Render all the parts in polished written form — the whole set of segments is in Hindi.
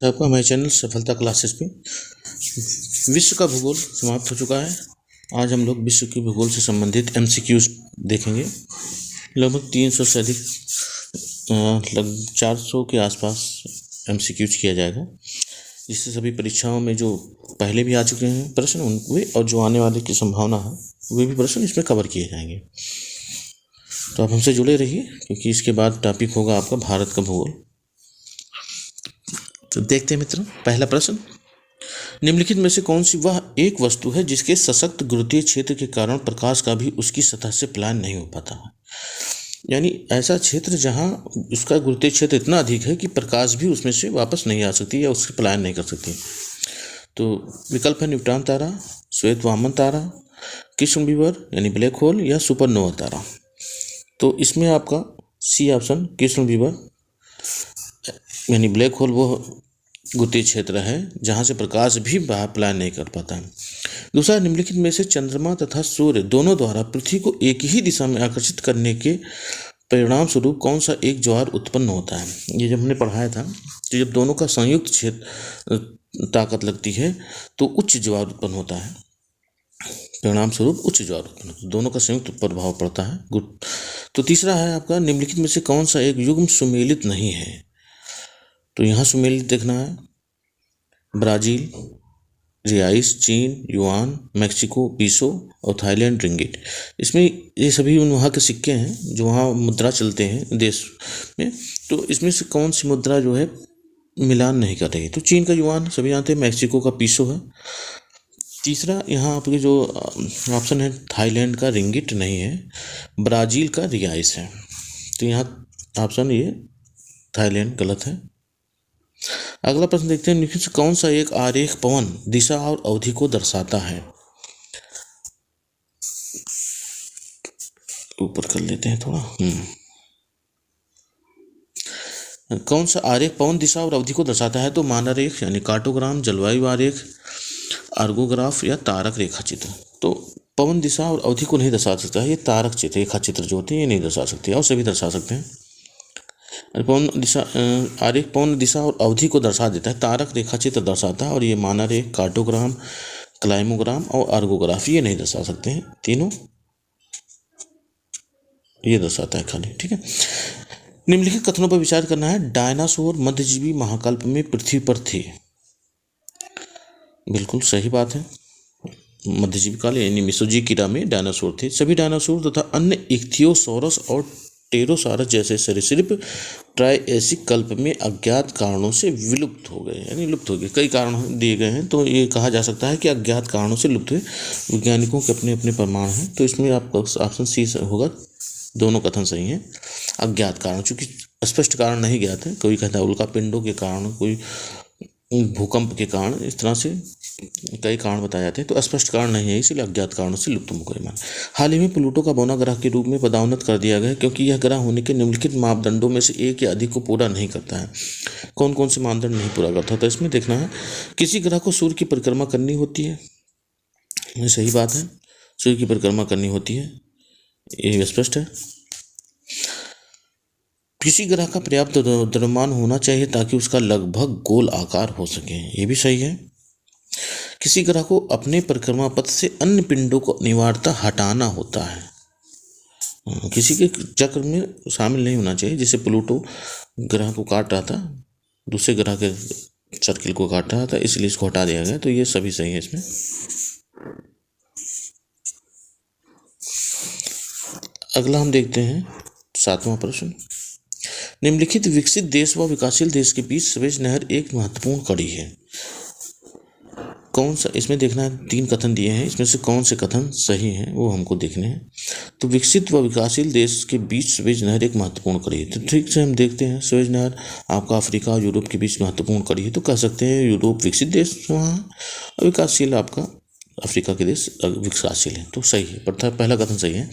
आपका हमारे चैनल सफलता क्लासेस पे विश्व का भूगोल समाप्त हो चुका है। आज हम लोग विश्व के भूगोल से संबंधित एमसीक्यूज देखेंगे। लगभग 300 से अधिक लगभग 400 के आसपास एमसीक्यूज किया जाएगा, जिससे सभी परीक्षाओं में जो पहले भी आ चुके हैं प्रश्न उनके और जो आने वाले की संभावना है वे भी प्रश्न इसमें कवर किए जाएंगे। तो आप हमसे जुड़े रहिए, क्योंकि इसके बाद टॉपिक होगा आपका भारत का भूगोल। तो देखते हैं मित्रों, पहला प्रश्न, निम्नलिखित में से कौन सी वह एक वस्तु है जिसके सशक्त गुरुत्वीय क्षेत्र के कारण प्रकाश का भी उसकी सतह से पलायन नहीं हो पाता है। यानी ऐसा क्षेत्र जहां उसका गुरुत्वीय क्षेत्र इतना अधिक है कि प्रकाश भी उसमें से वापस नहीं आ सकती या उससे पलायन नहीं कर सकती। तो विकल्प है न्यूट्रॉन तारा, श्वेत वामन तारा, कृष्ण विवर यानी ब्लैक होल या सुपरनोवा तारा। तो इसमें आपका सी ऑप्शन कृष्ण विवर यानी ब्लैक होल वो गुरुत्वीय क्षेत्र है जहां से प्रकाश भी बाहर पलायन नहीं कर पाता है। दूसरा, निम्नलिखित में से चंद्रमा तथा सूर्य दोनों द्वारा पृथ्वी को एक ही दिशा में आकर्षित करने के परिणाम स्वरूप कौन सा एक ज्वार उत्पन्न होता है। ये जब हमने पढ़ाया था, तो जब दोनों का संयुक्त क्षेत्र ताकत लगती है तो उच्च ज्वार उत्पन्न होता है। परिणाम स्वरूप उच्च ज्वार उत्पन्न होता है, दोनों का संयुक्त प्रभाव पड़ता है। तो तीसरा है आपका, निम्नलिखित में से कौन सा एक युग्म सुमेलित नहीं है। तो यहाँ सुमेलित देखना है ब्राज़ील, रियाइस, चीन, युआन, मेक्सिको पीसो और थाईलैंड रिंगिट। इसमें ये सभी वहाँ के सिक्के हैं जो वहाँ मुद्रा चलते हैं देश में। तो इसमें से कौन सी मुद्रा जो है मिलान नहीं कर रही है। तो चीन का युआन सभी जानते हैं, मेक्सिको का पीसो है। तीसरा यहाँ आपके जो ऑप्शन है थाईलैंड का रिंगिट नहीं है, ब्राज़ील का रियाइस है। तो यहाँ ऑप्शन ये थाईलैंड गलत है। अगला प्रश्न देखते हैं, निम्नलिखित से कौन सा एक आरेख पवन दिशा और अवधि को दर्शाता है। ऊपर कर लेते हैं थोड़ा। कौन सा आरेख पवन दिशा और अवधि को दर्शाता है। तो मानारेख यानी कार्टोग्राम, जलवायु आरेख, आर्गोग्राफ या तारक रेखा चित्र। तो पवन दिशा और अवधि को नहीं दर्शा सकता है, ये तारक चित्र रेखा चित्र जो होते हैं ये नहीं दर्शा सकते, और सभी दर्शा सकते हैं। पवन दिशा आरेख पवन दिशा और अवधि को दर्शा देता है, तारक रेखा चित्र दर्शाता है, और ये मानारेख, कार्टोग्राम, क्लाइमोग्राम और आर्गोग्राफ ये नहीं दर्शा सकते हैं। तीनों ये दर्शाता है खाली। ठीक है, निम्नलिखित कथनों पर विचार करना है। डायनासोर मध्यजीवी महाकल्प में पृथ्वी पर थे। बिल्कुल सही बात है, मध्यजीवी काल यानी मेसोजोइक इरा में डायनासोर थे। सभी डायनासोर तथा अन्य इख्थियोसॉरस और टेरोसारस जैसे सरीसृप ट्राइएसिक कल्प में अज्ञात कारणों से विलुप्त हो गए, यानी लुप्त हो गए। कई कारण दिए गए हैं, तो ये कहा जा सकता है कि अज्ञात कारणों से लुप्त हुए। वैज्ञानिकों के अपने अपने प्रमाण हैं, तो इसमें आपका ऑप्शन सी होगा। दोनों कथन सही हैं। अज्ञात कारण, चूंकि स्पष्ट कारण नहीं ज्ञात है, कोई कहता है उल्का पिंडों के कारण, कोई भूकंप के कारण, इस तरह से कई कारण बताए जाते हैं, तो स्पष्ट कारण नहीं है, इसलिए अज्ञात कारणों से लुप्त हो गए। हाल ही में प्लूटो का बौना ग्रह के रूप में पदोन्नत कर दिया गया, क्योंकि यह ग्रह होने के निम्नलिखित मापदंडों में से एक या अधिक को पूरा नहीं करता है। कौन कौन से मानदंड नहीं पूरा करता, तो इसमें देखना है किसी ग्रह को सूर्य की परिक्रमा करनी होती है, ये सही बात है, सूर्य की परिक्रमा करनी होती है, ये स्पष्ट है। किसी ग्रह का पर्याप्त द्रव्यमान होना चाहिए ताकि उसका लगभग गोल आकार हो सके, ये भी सही है। किसी ग्रह को अपने परिक्रमा पथ से अन्य पिंडों को अनिवार्यतः हटाना होता है, किसी के चक्र में शामिल नहीं होना चाहिए। जैसे प्लूटो ग्रह को काट रहा था, दूसरे ग्रह के सर्किल को काट रहा था, इसलिए इसको हटा दिया गया। तो ये सभी सही है इसमें। अगला हम देखते हैं 7वां प्रश्न, निम्नलिखित विकसित देश व विकासशील देश के बीच सुएज नहर एक महत्वपूर्ण कड़ी है। कौन सा, इसमें देखना है 3 कथन दिए हैं, इसमें से कौन से कथन सही हैं वो हमको देखने हैं। तो विकसित व विकासशील देश के बीच सुएज नहर एक महत्वपूर्ण कड़ी है। तो ठीक से हम देखते हैं, सुएज नहर आपका अफ्रीका और यूरोप के बीच महत्वपूर्ण कड़ी है, तो कह सकते हैं यूरोप विकसित देश वहाँ है और विकासशील आपका अफ्रीका के देश विकासशील है। तो सही है, पहला कथन सही है।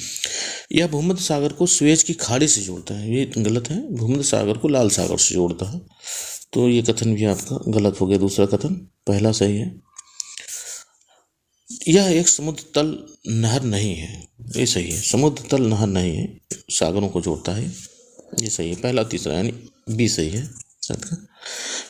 यह भूमध्य सागर को सुएज की खाड़ी से जोड़ता है, ये गलत है, भूमध्य सागर को लाल सागर से जोड़ता है, तो ये कथन भी आपका गलत हो गया। दूसरा कथन, पहला सही है। यह एक समुद्र तल नहर नहीं है, ये सही है, समुद्र तल नहर नहीं है, सागरों को जोड़ता है, ये सही है। पहला तीसरा यानी बी सही है।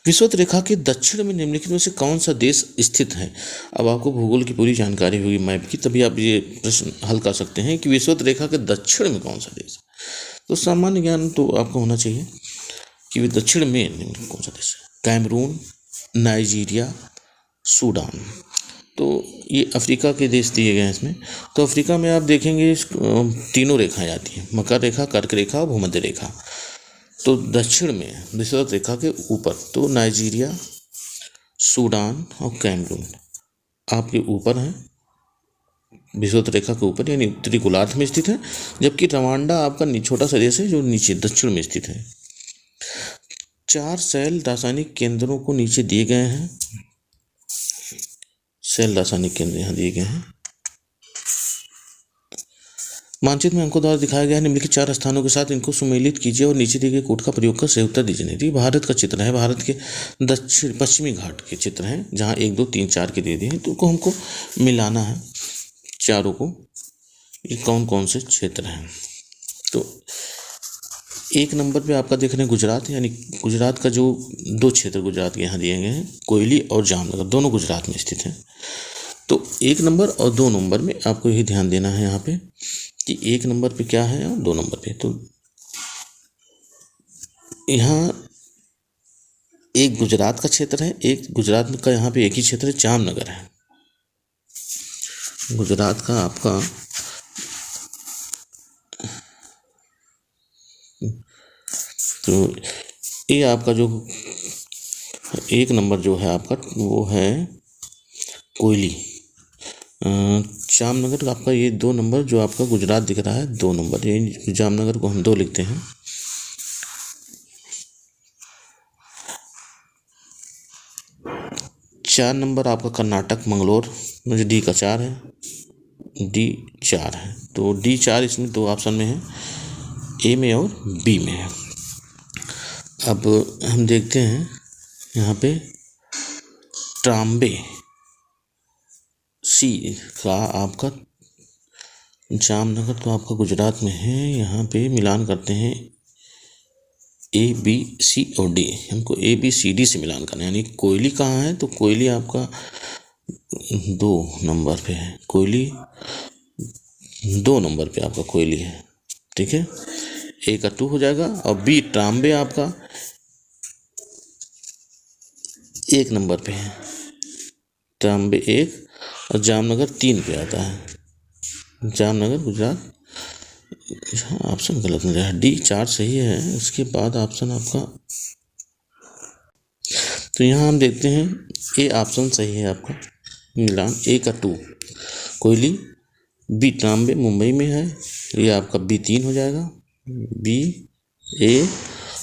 विषुवत रेखा के दक्षिण में निम्नलिखित में से कौन सा देश स्थित है। अब आपको भूगोल की पूरी जानकारी होगी मैप की, तभी आप ये प्रश्न हल कर सकते हैं कि विषुवत रेखा के दक्षिण में कौन सा देश है। तो सामान्य ज्ञान तो आपको होना चाहिए कि दक्षिण में निम्नलिखित कौन सा देश है। Cameroon, Nigeria, Sudan. तो ये अफ्रीका के देश दिए गए हैं इसमें। तो अफ्रीका में आप देखेंगे तीनों रेखाएं आती हैं, मकर रेखा, कर्क रेखा और भूमध्य रेखा। तो दक्षिण में विषुवत रेखा के ऊपर तो नाइजीरिया, सूडान और कैमरून आपके ऊपर हैं, विषुवत रेखा के ऊपर यानी उत्तरी गोलार्ध में स्थित है, जबकि रवांडा आपका छोटा सा देश है जो नीचे दक्षिण में स्थित है। 4 सेल रासायनिक केंद्रों को नीचे दिए गए हैं, सेल रासायनिक केंद्र यहाँ दिए गए हैं। मानचित्र में अंकों द्वारा दिखाया गया है निम्नलिखित 4 स्थानों के साथ इनको सुमेलित कीजिए और नीचे दिए गए कोड का प्रयोग कर सही उत्तर दीजिए। नहीं, भारत का चित्र है, भारत के दक्षिण पश्चिमी घाट के चित्र हैं जहाँ 1 2 3 4 के दे दिए हैं। तो उनको हमको मिलाना है चारों को, ये कौन कौन से क्षेत्र हैं। तो 1 नंबर पे आपका देख रहे हैं गुजरात, यानी गुजरात का जो 2 क्षेत्र गुजरात के यहाँ दिए गए हैं, कोयली और जामनगर, दोनों गुजरात में स्थित हैं। तो 1 नंबर और 2 नंबर में आपको यही ध्यान देना है यहाँ पे कि 1 नंबर पे क्या है और 2 नंबर पे। तो यहाँ एक गुजरात का क्षेत्र है, एक गुजरात का यहाँ पे एक ही क्षेत्र है, जामनगर है। गुजरात का आपका तो ये आपका जो 1 नंबर जो है आपका वो है कोयली। जामनगर का आपका ये 2 नंबर जो आपका गुजरात दिख रहा है 2 नंबर, ये जामनगर को हम 2 लिखते हैं। चार नंबर आपका कर्नाटक मंगलोर, मुझे डी का 4 है, डी 4 है। तो डी 4 इसमें 2 ऑप्शन में है, ए में और बी में है। अब हम देखते हैं यहाँ पे ट्राम्बे सी का आपका जामनगर तो आपका गुजरात में है। यहाँ पे मिलान करते हैं ए बी सी और डी, हमको ए बी सी डी से मिलान करना है। यानी कोयली कहाँ है, तो कोयली आपका 2 नंबर पे है, कोयली 2 नंबर पे आपका कोयली है, ठीक है। ए का 2 हो जाएगा और बी ट्राम्बे आपका 1 नंबर पे है, ट्राम्बे 1 और जामनगर 3 पे आता है। जामनगर गुजरात, ऑप्शन गलत मिल रहा है, डी 4 सही है। उसके बाद ऑप्शन आपका, तो यहाँ हम देखते हैं ए ऑप्शन सही है आपका, मिलान ए का 2 कोयली, बी ट्राम्बे मुंबई में है, ये आपका बी 3 हो जाएगा, बी ए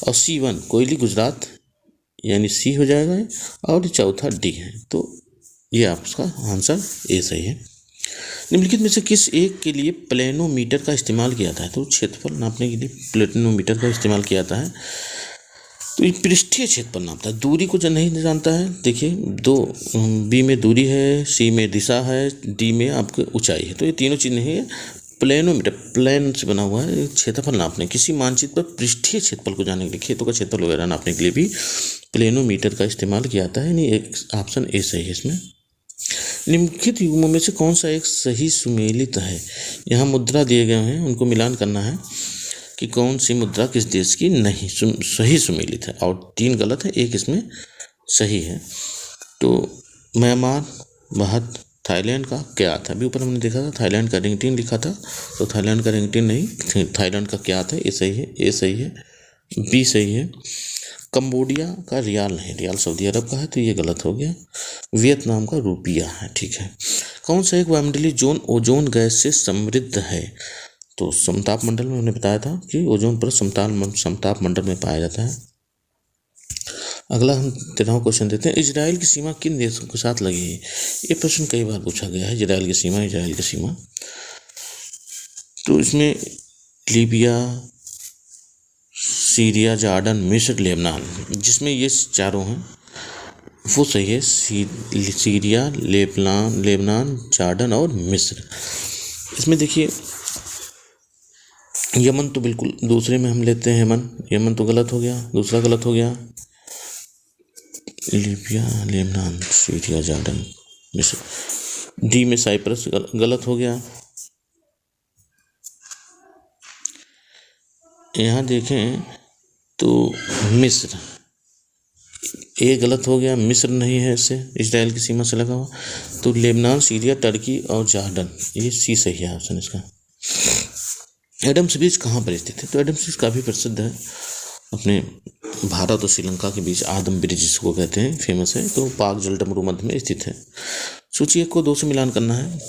और सी 1 कोयली गुजरात यानी सी हो जाएगा, और चौथा डी है। तो ये आपका आंसर ए सही है। निम्नलिखित में से किस एक के लिए प्लेनोमीटर का इस्तेमाल किया जाता है। तो क्षेत्रफल नापने के लिए प्लेनोमीटर का इस्तेमाल किया जाता है। तो ये पृष्ठीय क्षेत्रफल नापता है, दूरी को जो नहीं जानता है, देखिए 2 बी में दूरी है, सी में दिशा है, डी में आपकी ऊंचाई है। तो ये तीनों चीज़ नहीं है, प्लेनोमीटर प्लेन से बना हुआ है, क्षेत्रफल नापने, किसी मानचित्र पर पृष्ठीय क्षेत्रफल को जानने के लिए, खेतों का क्षेत्रफल वगैरह नापने के लिए भी प्लेनोमीटर का इस्तेमाल किया जाता है। यानी एक ऑप्शन ए सही है इसमें। निम्नलिखित युग्मों में से कौन सा एक सही सुमेलित है। यहाँ मुद्रा दिए गए हैं, उनको मिलान करना है कि कौन सी मुद्रा किस देश की नहीं सही सुमेलित है, और 3 गलत है, 1 इसमें सही है। तो म्यांमार, भारत, थाईलैंड का क्या था, अभी ऊपर हमने देखा था थाईलैंड का रिंगटिन लिखा था, तो थाईलैंड का रिंगटिन नहीं, थाईलैंड का क्या था, ये सही है, ए सही है, बी सही है। कंबोडिया का रियाल नहीं, रियाल सऊदी अरब का है, तो ये गलत हो गया। वियतनाम का रुपया है, ठीक है। कौन सा एक वायुमंडलीय जोन ओजोन गैस से समृद्ध है। तो समताप मंडल में हमने बताया था कि ओजोन परत समताप मंडल में पाया जाता है। अगला हम 13वां क्वेश्चन देते हैं, इजराइल की सीमा किन देशों के साथ लगी है। ये प्रश्न कई बार पूछा गया है, इजराइल की सीमा। तो इसमें लीबिया, सीरिया, जॉर्डन, मिस्र, लेबनान, जिसमें ये चारों हैं वो सही है। सीरिया, लेबनान, जॉर्डन और मिस्र। इसमें देखिए यमन तो बिल्कुल दूसरे में हम लेते हैं, यमन तो गलत हो गया, दूसरा गलत हो गया। लीबिया, लेबनान, सीरिया, जॉर्डन, मिस्र। डी में साइप्रस गलत हो गया। यहाँ देखें तो मिस्र, ए गलत हो गया, मिस्र नहीं है, इससे इजराइल की सीमा से लगा हुआ। तो लेबनान, सीरिया, टर्की और जॉर्डन, ये सी सही है ऑप्शन इसका। एडम्स ब्रिज कहाँ पर स्थित है? तो एडम्स ब्रिज काफ़ी प्रसिद्ध है, अपने भारत और श्रीलंका के बीच आदम ब्रिज जिसको कहते हैं, फेमस है। तो पाक जलडमरू मध्य में स्थित है। सूची 1 को 2 से मिलान करना है।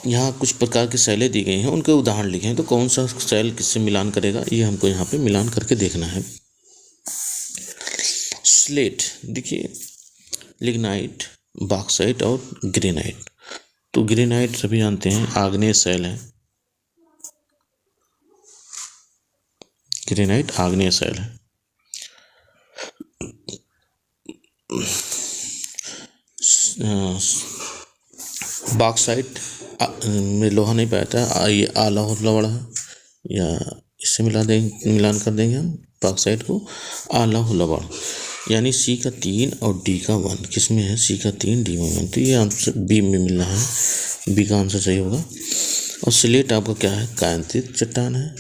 यहाँ कुछ प्रकार की शैलें दी गई हैं, उनके उदाहरण लिखे हैं। तो कौन सा शैल किससे मिलान करेगा, ये हमको यहाँ पे मिलान करके देखना है। स्लेट देखिए, लिग्नाइट, बॉक्साइट और ग्रेनाइट। तो ग्रेनाइट सभी जानते हैं आग्नेय शैल है, ग्रेनाइट आग्नेय शैल है। बॉक्साइट में लोहा नहीं पाता, ये आला हो लवड़ा है, या इससे मिलान कर देंगे हम बॉक्साइट को, आला हो लवड़। यानी सी का 3 और डी का 1 किस में है? सी का 3, डी में 1। तो ये आंसर बी में मिलना है, बी का आंसर सही होगा। और स्लेट आपका क्या है? कायांतित चट्टान है।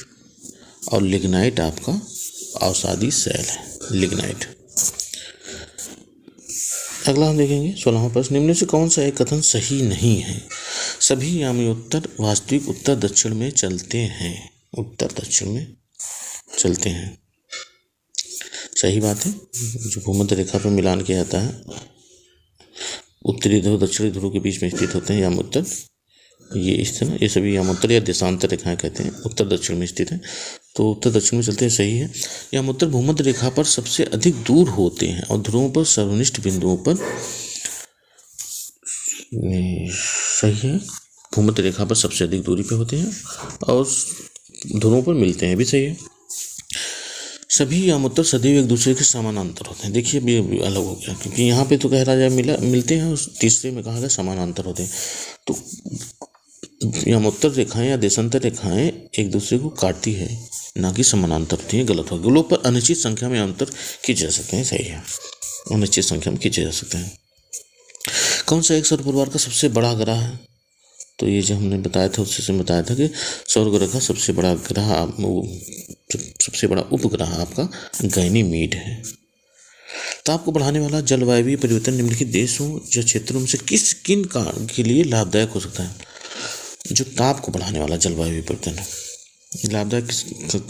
और लिग्नाइट आपका अवसादी शैल है, लिग्नाइट। अगला हम देखेंगे 16वां प्रश्न, निम्न से कौन सा एक कथन सही नहीं है? सभी यामियोत्तर वास्तविक उत्तर दक्षिण में चलते हैं, उत्तर दक्षिण में चलते हैं। सही बात है। जो भूमध्य रेखा पर मिलान किया जाता है, उत्तरी ध्रुव दक्षिणी ध्रुव के बीच में स्थित होते हैं यामोत्तर, ये इस तरह, ये सभी यामोत्तर या देशांतर रेखाएं कहते हैं, उत्तर दक्षिण में स्थित है। तो उत्तर दक्षिण में चलते हैं, सही है। यामोत्तर भूमध्य रेखा पर सबसे अधिक दूर होते हैं और ध्रुवों पर सर्वनिष्ठ बिंदुओं पर, सही है, भूमध्य रेखा पर सबसे अधिक दूरी पे होते हैं और ध्रुवों पर मिलते हैं, भी सही है। सभी यामोत्तर सदैव एक दूसरे के समानांतर होते हैं। देखिए भी अलग हो गया, क्योंकि यहाँ पे तो कह रहा है मिलते हैं, उस तीसरे में कहा गया समानांतर होते हैं। तो यामोत्तर रेखाएं या देशांतर रेखाएं एक दूसरे को काटती है, ना कि समानांतर होती है, गलत हो गया। गोलों पर अनिश्चित संख्या में अंतर खींचे जा सकते हैं, सही है, अनिश्चित संख्या में खींचे जा सकते हैं। कौन सा एक सौर परिवार का सबसे बड़ा ग्रह है? तो ये जो हमने बताया था, उससे बताया था कि सौर ग्रह का सबसे बड़ा ग्रह, सबसे बड़ा उपग्रह आपका गैनीमीड है। ताप को बढ़ाने वाला जलवायु परिवर्तन निम्नलिखित देशों या क्षेत्रों में से किन कारण के लिए लाभदायक हो सकता है? जो ताप को बढ़ाने वाला जलवायु परिवर्तन है, लाभदायक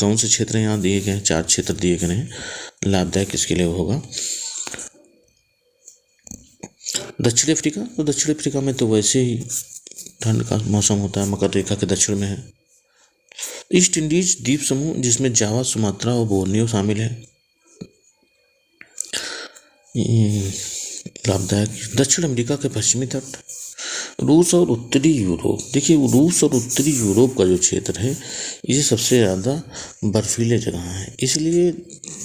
कौन से क्षेत्र यहाँ दिए गए हैं? 4 क्षेत्र दिए गए हैं, लाभदायक किसके लिए होगा? दक्षिण अफ्रीका। तो दक्षिण अफ्रीका में तो वैसे ही ठंड का मौसम होता है, मकर रेखा के दक्षिण में है। ईस्ट इंडीज द्वीप समूह, जिसमें जावा, सुमात्रा और बोर्नियो शामिल है, लाभदायक। दक्षिण अमेरिका के पश्चिमी तट, रूस और उत्तरी यूरोप। देखिए रूस और उत्तरी यूरोप का जो क्षेत्र है, ये सबसे ज़्यादा बर्फीले जगह हैं, इसलिए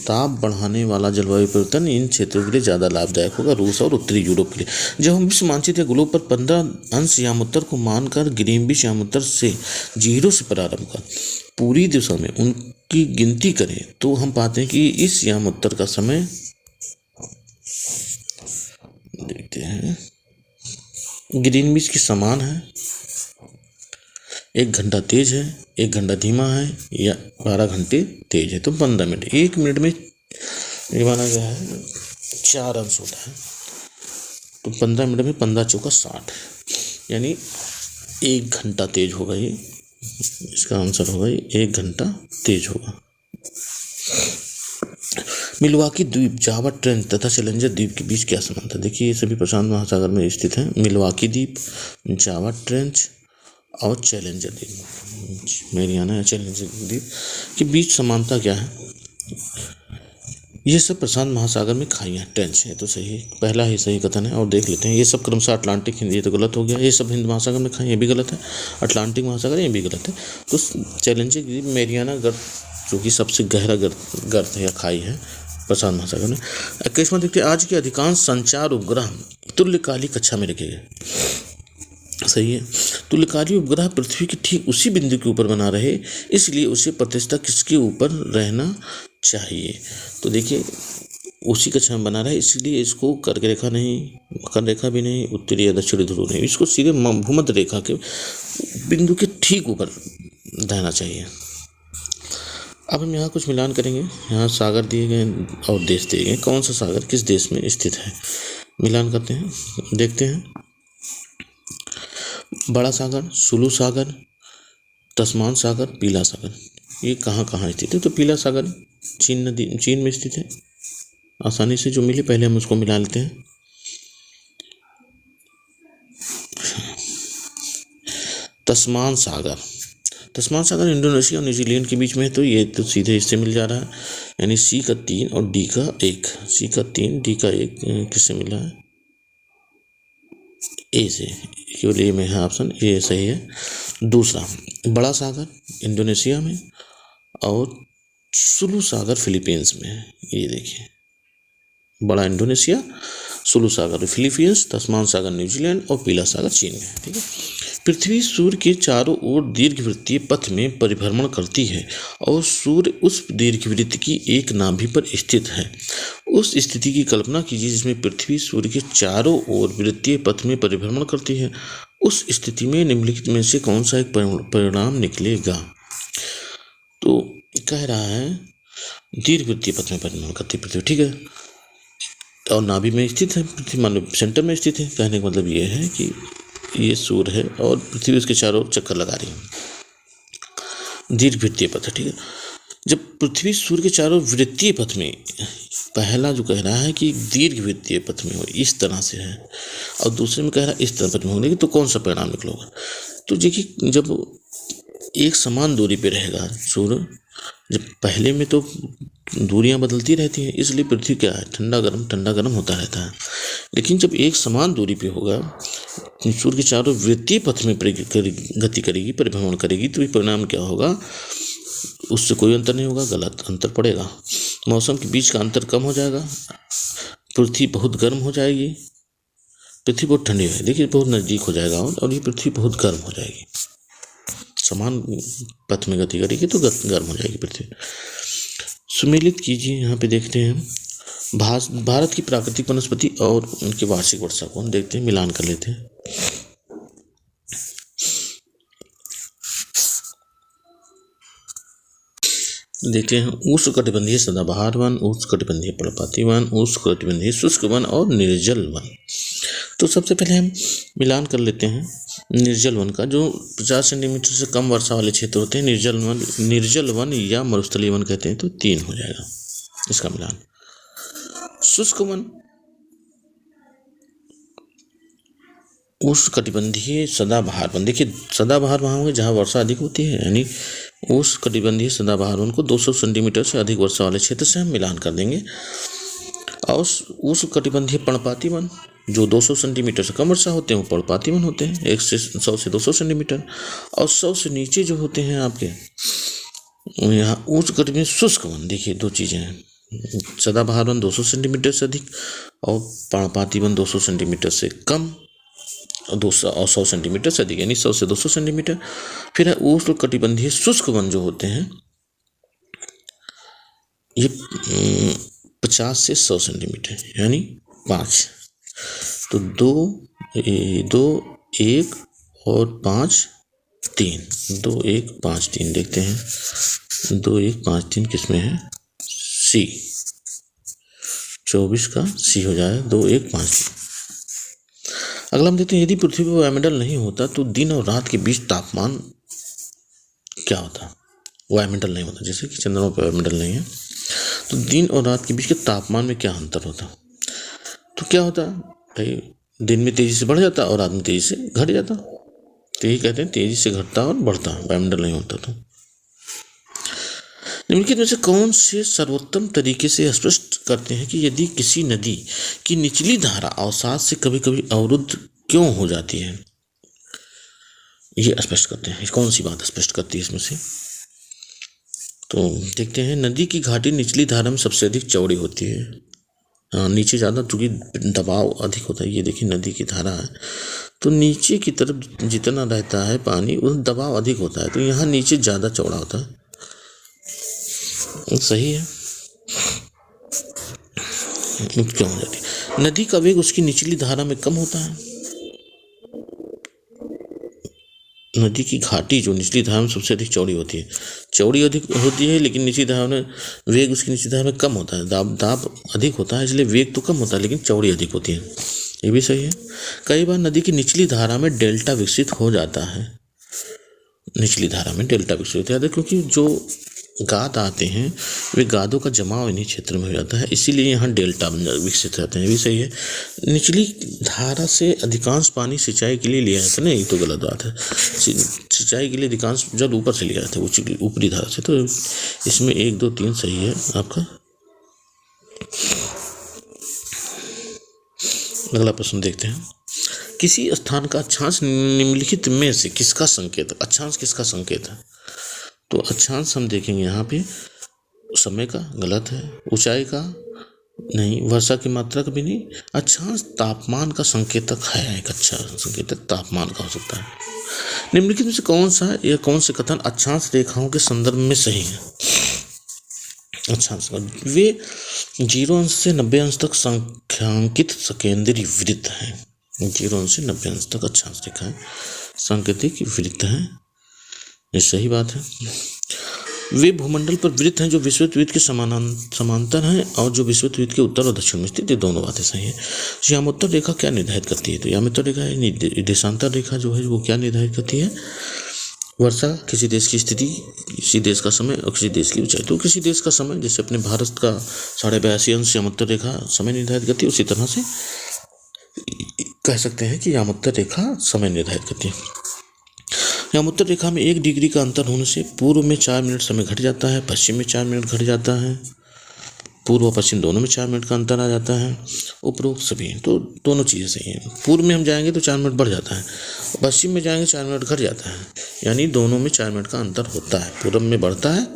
ताप बढ़ाने वाला जलवायु परिवर्तन इन क्षेत्रों के लिए ज़्यादा लाभदायक होगा, रूस और उत्तरी यूरोप के लिए। जब हम विश्व मानचित्र ग्लोब पर 15 अंश यामोत्तर को मानकर ग्रीनविच यामोत्तर से 0 से प्रारंभ कर पूरी दिशा में उनकी गिनती करें, तो हम पाते हैं कि इस यामोत्तर का समय, देखते हैं, ग्रीनविच के समान है। 1 घंटा तेज है, 1 घंटा धीमा है, या 12 घंटे तेज है। तो 15 मिनट, 1 मिनट में ये माना गया है 4 अंश होता है। तो 15 मिनट में 15 चौका 60, यानी 1 घंटा तेज होगा। ये इसका आंसर होगा, 1 घंटा तेज होगा। मिल्वाकी द्वीप, जावा ट्रेंच तथा चैलेंजर द्वीप के बीच क्या संबंध है? देखिए ये सभी प्रशांत महासागर में स्थित हैं। मिल्वाकी द्वीप, जावा ट्रेंच और चैलेंजर द्वीप, मेरियाना या चैलेंजर द्वीप के बीच समानता क्या है? ये सब प्रशांत महासागर में खाइयाँ, ट्रेंच है, तो सही, पहला ही सही कथन है। और देख लेते हैं, ये सब क्रमशः अटलांटिक, हिंदी, ये तो गलत हो गया। ये सब हिंद महासागर में खाई, ये भी गलत है। अटलांटिक महासागर, ये भी गलत है। तो चैलेंजर द्वीप, मेरियाना गर्त, जो कि सबसे गहरा गर्त है या खाई है प्रशांत महासागर में। 21वां देखते हैं, आज के अधिकांश संचार उपग्रह तुल्यकालिक कक्षा में रखे गए, सही है। तुल्यकालिक उपग्रह पृथ्वी के ठीक उसी बिंदु के ऊपर बना रहे, इसलिए उसे प्रतिष्ठा किसके ऊपर रहना चाहिए? तो देखिए उसी का छाया बना रहा है, इसलिए इसको कर्क रेखा नहीं, मकर रेखा भी नहीं, उत्तरी या दक्षिणी ध्रुव नहीं, इसको सीधे भूमध्य रेखा के बिंदु के ठीक ऊपर रहना चाहिए। अब हम यहाँ कुछ मिलान करेंगे। यहाँ सागर दिए गए और देश दिए गए, कौन सा सागर किस देश में स्थित है, मिलान करते हैं, देखते हैं। बड़ा सागर, सुलू सागर, तस्मान सागर, पीला सागर, ये कहाँ कहाँ स्थित है? तो पीला सागर चीन में स्थित है। आसानी से जो मिले पहले हम उसको मिला लेते हैं। तस्मान सागर इंडोनेशिया और न्यूजीलैंड के बीच में है, तो ये तो सीधे इससे मिल जा रहा है, यानी C का 3 और D का 1, C का 3 D का 1 किससे मिला है? ए से, केवल ए में है ऑप्शन, ए सही है। दूसरा, बड़ा सागर इंडोनेशिया में और सुलू सागर फिलीपींस में है। ये देखिए, बड़ा इंडोनेशिया, सुलू सागर फिलीपींस, तस्मान सागर न्यूजीलैंड और पीला सागर चीन में है। ठीक है। पृथ्वी सूर्य के चारों ओर दीर्घवृत्तीय पथ में परिभ्रमण करती है और सूर्य उस दीर्घवृत्त की एक नाभि पर स्थित है। उस स्थिति की कल्पना कीजिए जिसमें पृथ्वी सूर्य के चारों ओर वृत्तीय पथ में परिभ्रमण करती है। उस स्थिति में निम्नलिखित में से कौन सा एक परिणाम निकलेगा? तो कह रहा है दीर्घवृत्तीय पथ में परिभ्रमण करती पृथ्वी, ठीक है, और नाभि में स्थित है, पृथ्वी मान लो सेंटर में स्थित है। कहने का मतलब ये है कि ये सूर्य है और पृथ्वी उसके चारों ओर चक्कर लगा रही है। दीर्घवृत्तीय पथ है, ठीक है। जब पृथ्वी सूर्य के चारों वृत्तीय पथ में, पहला जो कह रहा है कि दीर्घवृत्तीय पथ में हो, इस तरह से है, और दूसरे में कह रहा है इस तरह पथ में होने की, तो कौन सा परिणाम निकलेगा? तो देखिए, जब एक समान दूरी पे रहेगा सूर्य, जब पहले में तो दूरियां बदलती रहती हैं, इसलिए पृथ्वी क्या है, ठंडा गर्म होता रहता है। लेकिन जब एक समान दूरी पे होगा, सूर्य के चारों वृत्तीय पथ में गति करेगी, परिभ्रमण करेगी, तो ये परिणाम क्या होगा? उससे कोई अंतर नहीं होगा, गलत अंतर पड़ेगा। मौसम के बीच का अंतर कम हो जाएगा, पृथ्वी बहुत गर्म हो जाएगी, पृथ्वी बहुत ठंडी है, देखिए बहुत नज़दीक हो जाएगा, और ये पृथ्वी बहुत गर्म हो जाएगी। समान पथ में गति करेगी तो गर्म हो जाएगी पृथ्वी। सुमेलित कीजिए, यहाँ पे देखते हैं भारत की प्राकृतिक वनस्पति और उनके वार्षिक वर्षा को हम देखते हैं, मिलान कर लेते हैं। देखते हैं उष्णकटिबंधीय सदाबहार वन, उष्णकटिबंधीय पर्णपाती वन, उष्णकटिबंधीय शुष्क वन और निर्जल वन। तो सबसे पहले हम मिलान कर लेते हैं निर्जल वन का। जो 50 सेंटीमीटर से कम वर्षा वाले क्षेत्र होते हैं निर्जल वन या मरुस्थलीय वन कहते हैं, तो 3 हो जाएगा इसका मिलान। शुष्क वन उष्णकटिबंधीय सदाबहार वन, देखिए सदाबहार वहाँ होंगे जहाँ वर्षा अधिक होती है, यानी उष्णकटिबंधीय सदाबहार वन को 200 सेंटीमीटर से अधिक वर्षा वाले क्षेत्र से हम मिलान कर देंगे। और उष्णकटिबंधीय पर्णपाती वन जो 200 सेंटीमीटर से कम वर्षा होते हैं वो पर्णपाती वन होते हैं, 100 से 200 सेंटीमीटर। और 100 से नीचे जो होते हैं आपके यहाँ उष्णकटिबंधीय शुष्क वन, देखिए 2 चीज़ें हैं, सदाबहार वन 200 सेंटीमीटर से अधिक और पर्णपाती वन 200 सेंटीमीटर से कम और 100 सेंटीमीटर से अधिक, यानी 100 से 200 सेंटीमीटर। फिर है उष्णकटिबंधीय शुष्क वन जो होते हैं ये 50 से 100 सेंटीमीटर, यानी 5। तो 2 1 और 5 3, 2 1 5 3 देखते हैं। 2 1 5 3 किसमें है? C, 24 का C हो जाए 2 1 5 3। अगला हम देखते हैं, यदि पृथ्वी पर वायुमंडल नहीं होता तो दिन और रात के बीच तापमान क्या होता? वायुमंडल नहीं होता, जैसे कि चंद्रमा पर वायुमंडल नहीं है, तो दिन और रात के बीच के तापमान में क्या अंतर होता? तो क्या होता भाई, दिन में तेजी से बढ़ जाता और रात में तेजी से घट जाता। तो यही कहते हैं तेजी से घटता और बढ़ता, वायुमंडल नहीं होता। तो निम्नलिखित में से कौन से सर्वोत्तम तरीके से स्पष्ट करते हैं कि यदि किसी नदी की निचली धारा अवसाद से कभी कभी अवरुद्ध क्यों हो जाती है? ये स्पष्ट करते हैं, कौन सी बात स्पष्ट करती है इसमें से? तो देखते हैं, नदी की घाटी निचली धारा में सबसे अधिक चौड़ी होती है। नीचे ज़्यादा, चूँकि दबाव अधिक होता है। ये देखिए नदी की धारा है, तो नीचे की तरफ जितना रहता है पानी उस दबाव अधिक होता है, तो यहाँ नीचे ज़्यादा चौड़ा होता है। सही है। क्यों हो जाती है? नदी का वेग उसकी निचली धारा में कम होता है। नदी की घाटी जो निचली धारा में सबसे अधिक चौड़ी होती है, चौड़ी अधिक होती है, लेकिन निचली धारा में वेग उसकी निचली धारा में कम होता है। दाब अधिक होता है, इसलिए वेग तो कम होता है, लेकिन चौड़ी अधिक होती है। ये भी सही है। कई बार नदी की निचली धारा में डेल्टा विकसित हो जाता है। निचली धारा में डेल्टा विकसित हो जाता है क्योंकि जो गाद आते हैं वे गादों का जमाव इन्हीं क्षेत्र में हो जाता है, इसीलिए यहाँ डेल्टा विकसित रहते हैं। ये भी सही है। निचली धारा से अधिकांश पानी सिंचाई के लिए लिया जाता है। नहीं, ये तो गलत बात है। सिंचाई के लिए अधिकांश जल ऊपर से लिया जाता है, ऊपरी धारा से। तो इसमें 1, 2, 3 सही है आपका। अगला प्रश्न देखते हैं। किसी स्थान का अक्षांश निम्नलिखित में से किसका संकेत है? अक्षांश किसका संकेत है? तो अक्षांश हम देखेंगे यहाँ पे समय का, गलत है। ऊंचाई का नहीं, वर्षा की मात्रा का भी नहीं। अक्षांश तापमान का संकेतक है। एक अच्छा संकेतक तापमान का हो सकता है। निम्नलिखित में से कौन सा या कौन से कथन अक्षांश रेखाओं के संदर्भ में सही है? अक्षांश का वे 0 अंश से 90 अंश तक संख्यांकित सकेंद्री वृत्त हैं। 0 अंश से 90 अंश तक अक्षांश रेखाएं सांकेतिक वृत्त हैं। ये सही बात है। वे भूमंडल पर वृत्त हैं जो विषुवत वृत्त के समांतर हैं और जो विषुवत वृत्त के उत्तर और दक्षिण में स्थित। ये दोनों बातें सही है। यामोत्तर रेखा क्या निर्धारित करती है? तो यामोत्तर रेखा देशांतर रेखा जो है वो क्या निर्धारित करती है? वर्षा, किसी देश की स्थिति, किसी देश का समय और किसी देश की ऊंचाई। तो किसी देश का समय, जैसे अपने भारत का 82.5 अंश यामोत्तर रेखा समय निर्धारित करती है, उसी तरह से कह सकते हैं कि यामोत्तर रेखा समय निर्धारित करती है। यामोत्तर रेखा में 1 डिग्री का अंतर होने से पूर्व में 4 मिनट समय घट जाता है, पश्चिम में 4 मिनट घट जाता है, पूर्व और पश्चिम दोनों में 4 मिनट का अंतर आ जाता है। उपरोक्त सभी, तो दोनों चीज़ें सही हैं। पूर्व में हम जाएंगे तो 4 मिनट बढ़ जाता है, पश्चिम में जाएंगे 4 मिनट घट जाता है, यानी दोनों में 4 मिनट का अंतर होता है। पूर्व में बढ़ता है,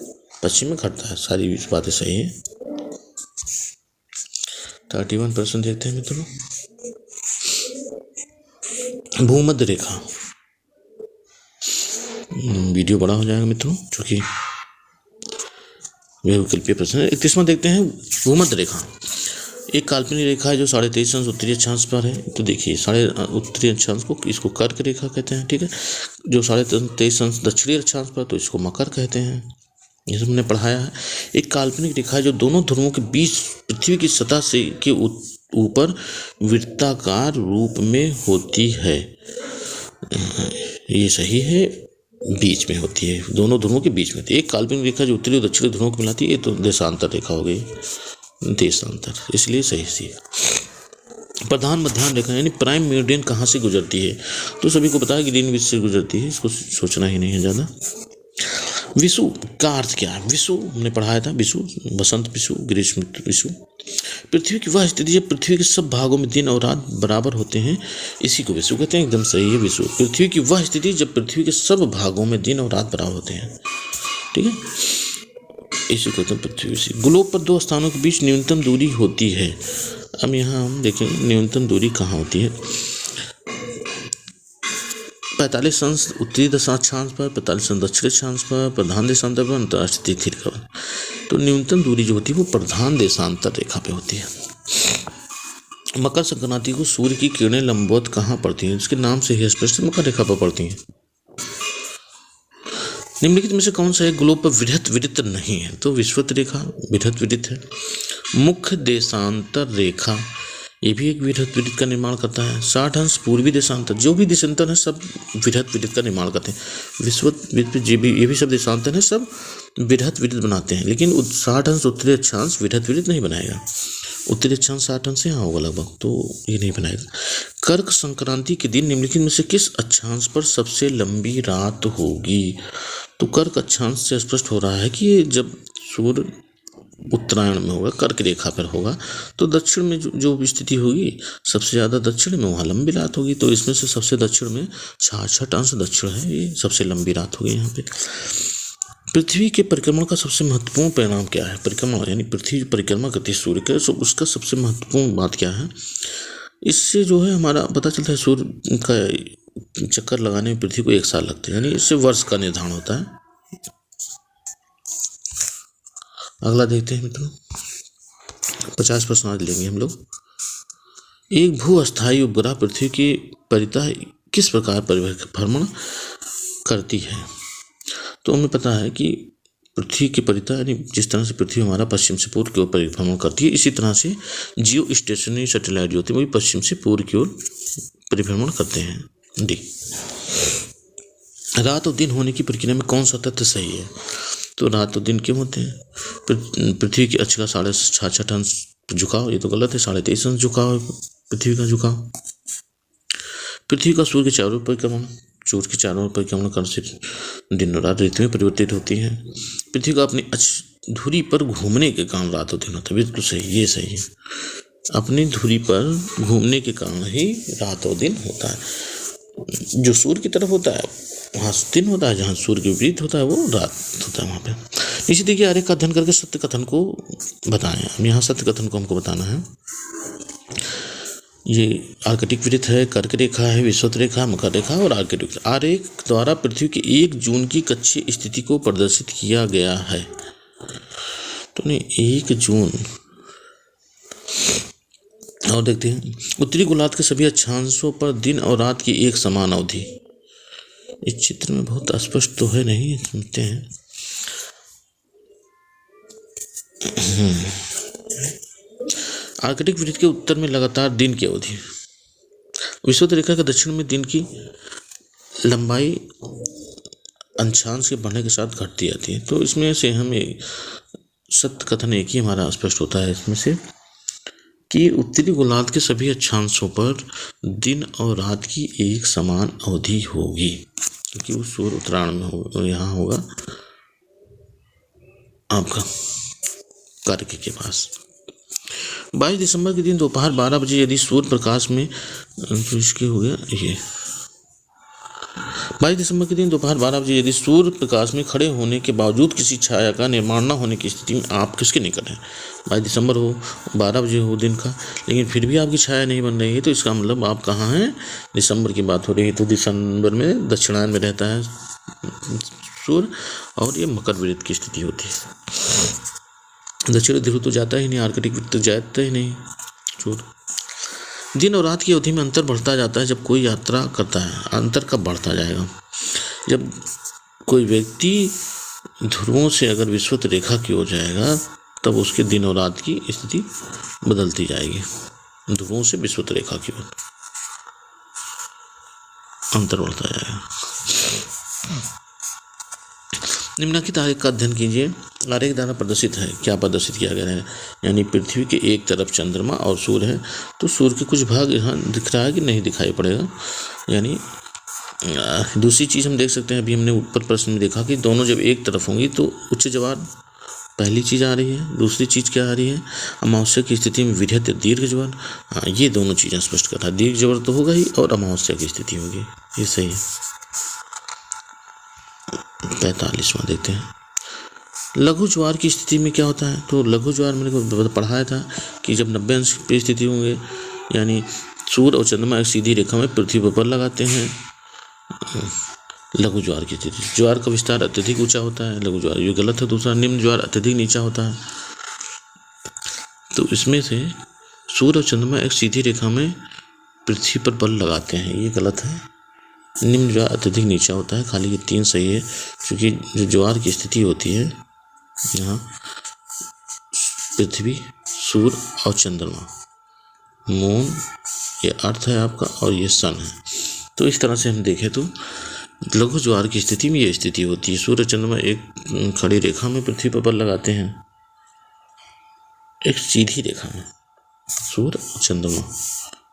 पश्चिम में घटता है। सारी बातें सही हैं। 31% देखते हैं मित्रों। भूमध्य रेखा, वीडियो बड़ा हो जाएगा मित्रों, चूँकि वैकल्पिक प्रश्न है। 31वां देखते हैं। भूमध्य रेखा एक काल्पनिक रेखा है जो 23.5 अंश उत्तरी अक्षांश पर है। तो देखिए, उत्तरी अक्षांश को इसको कर्क रेखा कहते हैं, ठीक है। जो 23.5 अंश दक्षिणी अक्षांश पर, तो इसको मकर कहते हैं। ये सब हमने पढ़ाया है। एक काल्पनिक रेखा है जो दोनों ध्रुवों के बीच पृथ्वी की सतह से के ऊपर वृत्ताकार रूप में होती है। ये सही है, बीच में होती है, दोनों ध्रुवों के बीच में होती है। एक काल्पनिक रेखा जो उत्तरी और दक्षिणी ध्रुवों को मिलाती है, ये तो देशांतर रेखा हो गई, देशांतर, इसलिए सही सी। प्रधान मध्याह्न रेखा यानी प्राइम मेरिडियन कहाँ से गुजरती है? तो सभी को पता है कि ग्रीनविच से गुजरती है, इसको सोचना ही नहीं है ज़्यादा। विषु का अर्थ क्या है? विषु हमने पढ़ाया था, विषु बसंत विषु, ग्रीष्म विषु। पृथ्वी की वह स्थिति जब पृथ्वी के सब भागों में दिन और रात बराबर होते हैं, इसी को विषु कहते हैं। एकदम सही है, विषु। पृथ्वी की वह स्थिति जब पृथ्वी के सब भागों में दिन और रात बराबर होते हैं, ठीक है, इसी को कहते हैं पृथ्वी से। ग्लोब पर 2 स्थानों के बीच न्यूनतम दूरी होती है। अब यहाँ हम देखेंगे न्यूनतम दूरी कहाँ होती है। 45 अंश उत्तरी दशांश पर, 45 अंश दक्षिणी अक्षांश पर, प्रधान देशांतर पर, अंतर्राष्ट्रीय तिथि रेखा पर। तो न्यूनतम दूरी जो होती है वो प्रधान देशांतर रेखा पे होती है। मकर संक्रांति को सूर्य की किरणें लंबवत कहाँ पड़ती हैं? इसके नाम से ही स्पष्ट मकर रेखा पर पड़ती हैं। निम्नलिखित में से कौन सा एक ग्लोब पर वृहत वृत्त नहीं है? तो विषुवत रेखा वृहत वृत्त है। मुख्य देशांतर रेखा, ये भी एक वृहत वृत्त का निर्माण करता है। 60 अंश पूर्वी देशांतर, जो भी देशांतर है सब वृहत वृत्त का निर्माण करते हैं। विषुवत वृत्त ये भी सब देशांतर है, सब वृहत वृत्त बनाते हैं, लेकिन 60 अंश उत्तरी अक्षांश वृहत वृत्त नहीं बनाएगा। उत्तरी अक्षांश 60 अंश यहाँ होगा लगभग, तो ये नहीं बनाएगा। कर्क संक्रांति के दिन निम्नलिखित में से किस अक्षांश पर सबसे लंबी रात होगी? तो कर्क अक्षांश से स्पष्ट हो रहा है कि जब सूर्य उत्तरायण में होगा, कर्क रेखा पर होगा, तो दक्षिण में जो स्थिति होगी सबसे ज़्यादा दक्षिण में, वहाँ लंबी रात होगी। तो इसमें से सबसे दक्षिण में 66 अंश दक्षिण है, ये सबसे लंबी रात होगी यहाँ पे। पृथ्वी के परिक्रमण का सबसे महत्वपूर्ण परिणाम क्या है? परिक्रमण यानी पृथ्वी परिक्रमा करती है सूर्य का, तो उसका सबसे महत्वपूर्ण बात क्या है? इससे जो है हमारा पता चलता है सूर्य का चक्कर लगाने में पृथ्वी को 1 साल लगते हैं, यानी इससे वर्ष का निर्धारण होता है। अगला देखते हैं मित्रों। 50 प्रश्न आज लेंगे हम लोग। एक भू अस्थायी उपग्रह पृथ्वी के परितः किस प्रकार परिभ्रमण करती है? तो हमें पता है कि पृथ्वी के परितः यानी जिस तरह से पृथ्वी हमारा पश्चिम से पूर्व की ओर परिभ्रमण करती है, इसी तरह से जियो स्टेशनरी सैटेलाइट जो होती है वो भी पश्चिम से पूर्व की ओर परिभ्रमण करते हैं। डी, रात और दिन होने की प्रक्रिया में कौन सा तथ्य सही है? तो रात और दिन क्यों होते हैं? पृथ्वी के अक्ष का 66.5 अंश झुकाव, ये तो गलत है। 23.5 अंश झुकाव है पृथ्वी का झुकाव। पृथ्वी का सूर्य के चारों ओर परिक्रमण, सूर्य के चारों ओर परिक्रमण करने से दिन और रात ऋतु में परिवर्तित होती है। पृथ्वी का अपनी धुरी पर घूमने के कारण रात और दिन होता है, बिल्कुल सही, ये सही है। अपनी धुरी पर घूमने के कारण ही रात और दिन होता है। जो सूर्य की तरफ होता है वहाँ दिन होता है, जहाँ सूर्य के विपरीत होता है वो रात होता है वहाँ पे। इसी देखिए आरेख का अध्ययन करके सत्य कथन को बताएं। हम यहाँ सत्य कथन को हमको बताना है। ये आर्कटिक वृत्त है, कर्क रेखा है, विषुवत रेखा, मकर रेखा और आर्कटिक। आरेख द्वारा पृथ्वी की 1 जून की कक्षीय स्थिति को प्रदर्शित किया गया है। तो नहीं 1 जून। और देखते हैं उत्तरी गोलार्ध के सभी अक्षांशों पर दिन और रात की एक समान अवधि। इस चित्र में बहुत स्पष्ट तो है नहीं, सुनते हैं। आर्कटिक वृत्त के उत्तर में लगातार दिन की अवधि। विषुवत रेखा के दक्षिण में दिन की लंबाई अंशांश के बढ़ने के साथ घटती जाती है। तो इसमें से हमें सत्य कथन एक ही हमारा स्पष्ट होता है इसमें से कि उत्तरी गोलार्ध के सभी अक्षांशों पर दिन और रात की एक समान अवधि होगी, क्योंकि वो सूर्य उत्तरायण में होगा, यहाँ होगा आपका कर्क के पास। 22 दिसंबर के दिन दोपहर 12 बजे यदि सूर्य प्रकाश में तो इसके हो गया ये 22 दिसंबर के दिन दोपहर 12 बजे यदि सूर्य प्रकाश में खड़े होने के बावजूद किसी छाया का निर्माण न होने की स्थिति में आप किसके निकट हैं? 22 दिसंबर हो, 12 बजे हो दिन का, लेकिन फिर भी आपकी छाया नहीं बन रही है, तो इसका मतलब आप कहाँ हैं? दिसंबर की बात हो रही है। तो दिसंबर में दक्षिणायन में रहता है सूर्य और ये मकर वृत्त की स्थिति होती है। दक्षिण ध्रुव तो जाता ही नहीं, आर्कटिक वृत्त जाता ही नहीं सूर्य। दिन और रात की अवधि में अंतर बढ़ता जाता है जब कोई यात्रा करता है। अंतर कब बढ़ता जाएगा? जब कोई व्यक्ति ध्रुवों से अगर विषुवत रेखा की ओर जाएगा तब उसके दिन और रात की स्थिति बदलती जाएगी। ध्रुवों से विषुवत रेखा की ओर अंतर बढ़ता जाएगा। निम्नलिखित आरेख का अध्ययन कीजिए। आरेख द्वारा प्रदर्शित है, क्या प्रदर्शित किया गया है? यानी पृथ्वी के एक तरफ चंद्रमा और सूर्य है, तो सूर्य के कुछ भाग यहाँ दिख रहा है कि नहीं दिखाई पड़ेगा। यानी दूसरी चीज़ हम देख सकते हैं, अभी हमने ऊपर प्रश्न में देखा कि दोनों जब एक तरफ होंगी तो उच्च ज्वार पहली चीज़ आ रही है। दूसरी चीज़ क्या आ रही है? अमावस्या की स्थिति में विरहित दीर्घ ज्वार। हाँ, ये दोनों चीज़ें स्पष्ट कर रहा है। दीर्घ ज्वार तो होगा ही और अमावस्या की स्थिति होगी, ये सही है। 45वां देखते हैं। लघु ज्वार की स्थिति में क्या होता है? तो लघु ज्वार मैंने पढ़ाया था कि जब 90 अंश की स्थिति होंगे, यानी सूर्य और चंद्रमा एक सीधी रेखा में पृथ्वी पर लगाते हैं, लघु ज्वार की स्थिति। ज्वार का विस्तार अत्यधिक ऊंचा होता है, लघु ज्वार ये गलत है। दूसरा, निम्न ज्वार अत्यधिक नीचा होता है। तो इसमें से सूर्य और चंद्रमा एक सीधी रेखा में पृथ्वी पर बल लगाते हैं, ये गलत है। निम्न ज्वार अत्यधिक नीचा होता है, खाली ये 3 सही है, क्योंकि जो ज्वार की स्थिति होती है यहाँ पृथ्वी, सूर्य और चंद्रमा, मून ये अर्थ है आपका और ये सन है। तो इस तरह से हम देखें तो लघु ज्वार की स्थिति में ये स्थिति होती है। सूर्य चंद्रमा एक खड़ी रेखा में पृथ्वी पर बल लगाते हैं, एक सीधी रेखा में। सूर्य चंद्रमा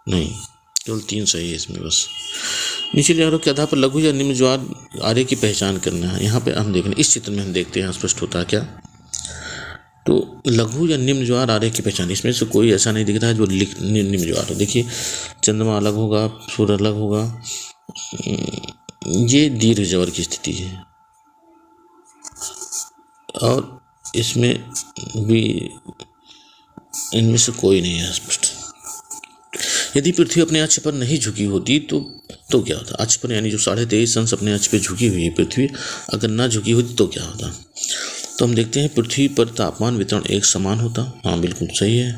नहीं, केवल 3 सही है इसमें बस। निचले आरेख के आधार पर लघु या निम्न ज्वार आरेख की पहचान करना है। यहाँ पे हम देखें, इस चित्र में हम देखते हैं स्पष्ट होता है क्या। तो लघु या निम्न ज्वार आरेख की पहचान, इसमें से कोई ऐसा नहीं दिख रहा है जो निम्न ज्वार हो। देखिए चंद्रमा अलग होगा, सूर्य अलग होगा, ये दीर्घ ज्वार की स्थिति है। और इसमें भी इनमें से कोई नहीं है स्पष्ट। यदि पृथ्वी अपने अक्ष पर नहीं झुकी होती तो क्या होता? अक्ष पर यानी जो 23.5 अंश अपने अक्ष पे झुकी हुई है पृथ्वी, अगर ना झुकी होती तो क्या होता? तो हम देखते हैं पृथ्वी पर तापमान वितरण एक समान होता। हाँ बिल्कुल सही है।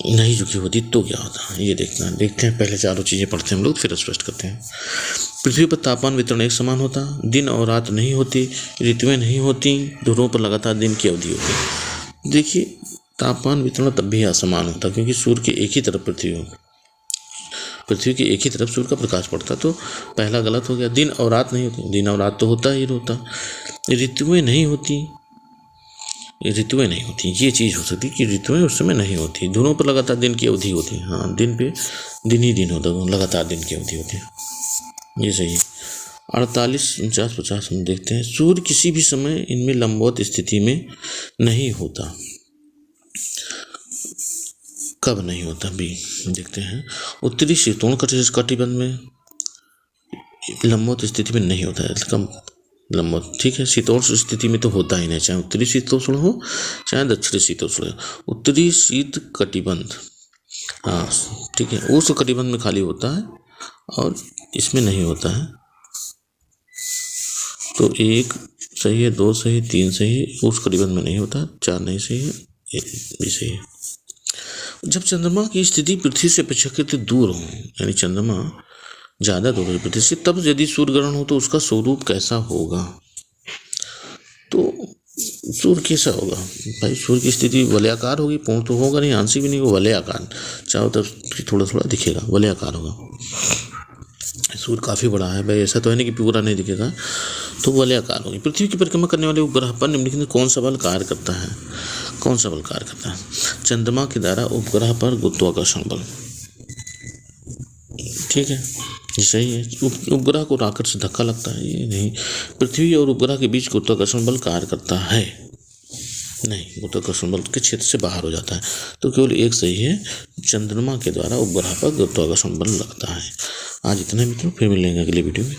नहीं झुकी होती तो क्या होता, ये देखते हैं पहले चारों चीज़ें पढ़ते हैं हम लोग, फिर स्पष्ट करते हैं। पृथ्वी पर तापमान वितरण एक समान होता, दिन और रात नहीं होती, ऋतुएं नहीं होती, ध्रुवों पर लगातार दिन की अवधि होती। देखिए तापमान वितरण तब भी असमान होता क्योंकि सूर्य के एक ही तरफ पृथ्वी के एक ही तरफ सूर्य का प्रकाश पड़ता, तो पहला गलत हो गया। दिन और रात नहीं होती, दिन और रात तो होता ही होता। ऋतुएं नहीं होती, ये चीज़ हो सकती कि ऋतुएं उस समय नहीं होती। दोनों पर लगातार दिन की अवधि होती है। हाँ दिन पे दिन ही दिन होता, लगातार दिन की अवधि होती है, ये सही है। 48, 49, 50 हम देखते हैं। सूर्य किसी भी समय इनमें लंबवत स्थिति में नहीं होता। कब नहीं होता भी देखते हैं। उत्तरी शीतोष्ण कटिबंध में लंबवत स्थिति में नहीं होता है, कम लंबवत, ठीक है। शीतोष्ण स्थिति में तो होता ही नहीं, चाहे उत्तरी शीतोष्ण हो चाहे दक्षिणी शीतोष्ण हो। उत्तरी शीत कटिबंध, हाँ ठीक है, उष्ण कटिबंध में खाली होता है और इसमें नहीं होता है। तो 1 सही है, 2 सही, 3 सही, उष्ण कटिबंध में नहीं होता, 4 नहीं सही है, 1 भी सही है। जब चंद्रमा की स्थिति पृथ्वी से अपेक्षाकृत दूर हो, यानी चंद्रमा ज़्यादा दूर है पृथ्वी से, तब यदि सूर्य ग्रहण हो तो उसका स्वरूप कैसा होगा। तो सूर्य कैसा होगा भाई, सूर्य की स्थिति वलयाकार होगी, पूर्ण तो होगा नहीं, आंशिक भी नहीं होगा, वलयाकार, चारों तरफ थोड़ा थोड़ा दिखेगा, वलयाकार होगा। सूर्य काफ़ी बड़ा है भाई, ऐसा तो है नहीं कि पूरा नहीं दिखेगा, तो वलयाकार होगी। पृथ्वी की परिक्रमा करने वाले उपग्रह पर निम्नलिखित में कौन सा बल कार्य करता है। चंद्रमा के द्वारा उपग्रह पर गुरुत्वाकर्षण बल, ठीक है, ये सही है। उपग्रह को रॉकेट से धक्का लगता है, ये नहीं। पृथ्वी और उपग्रह के बीच गुरुत्वाकर्षण बल कार्य करता है, नहीं, गुरुत्वाकर्षण बल के क्षेत्र से बाहर हो जाता है, तो केवल 1 सही है, चंद्रमा के द्वारा उपग्रह पर गुरुत्वाकर्षण बल लगता है। आज इतना मित्रों, फिर मिलेंगे अगले वीडियो में।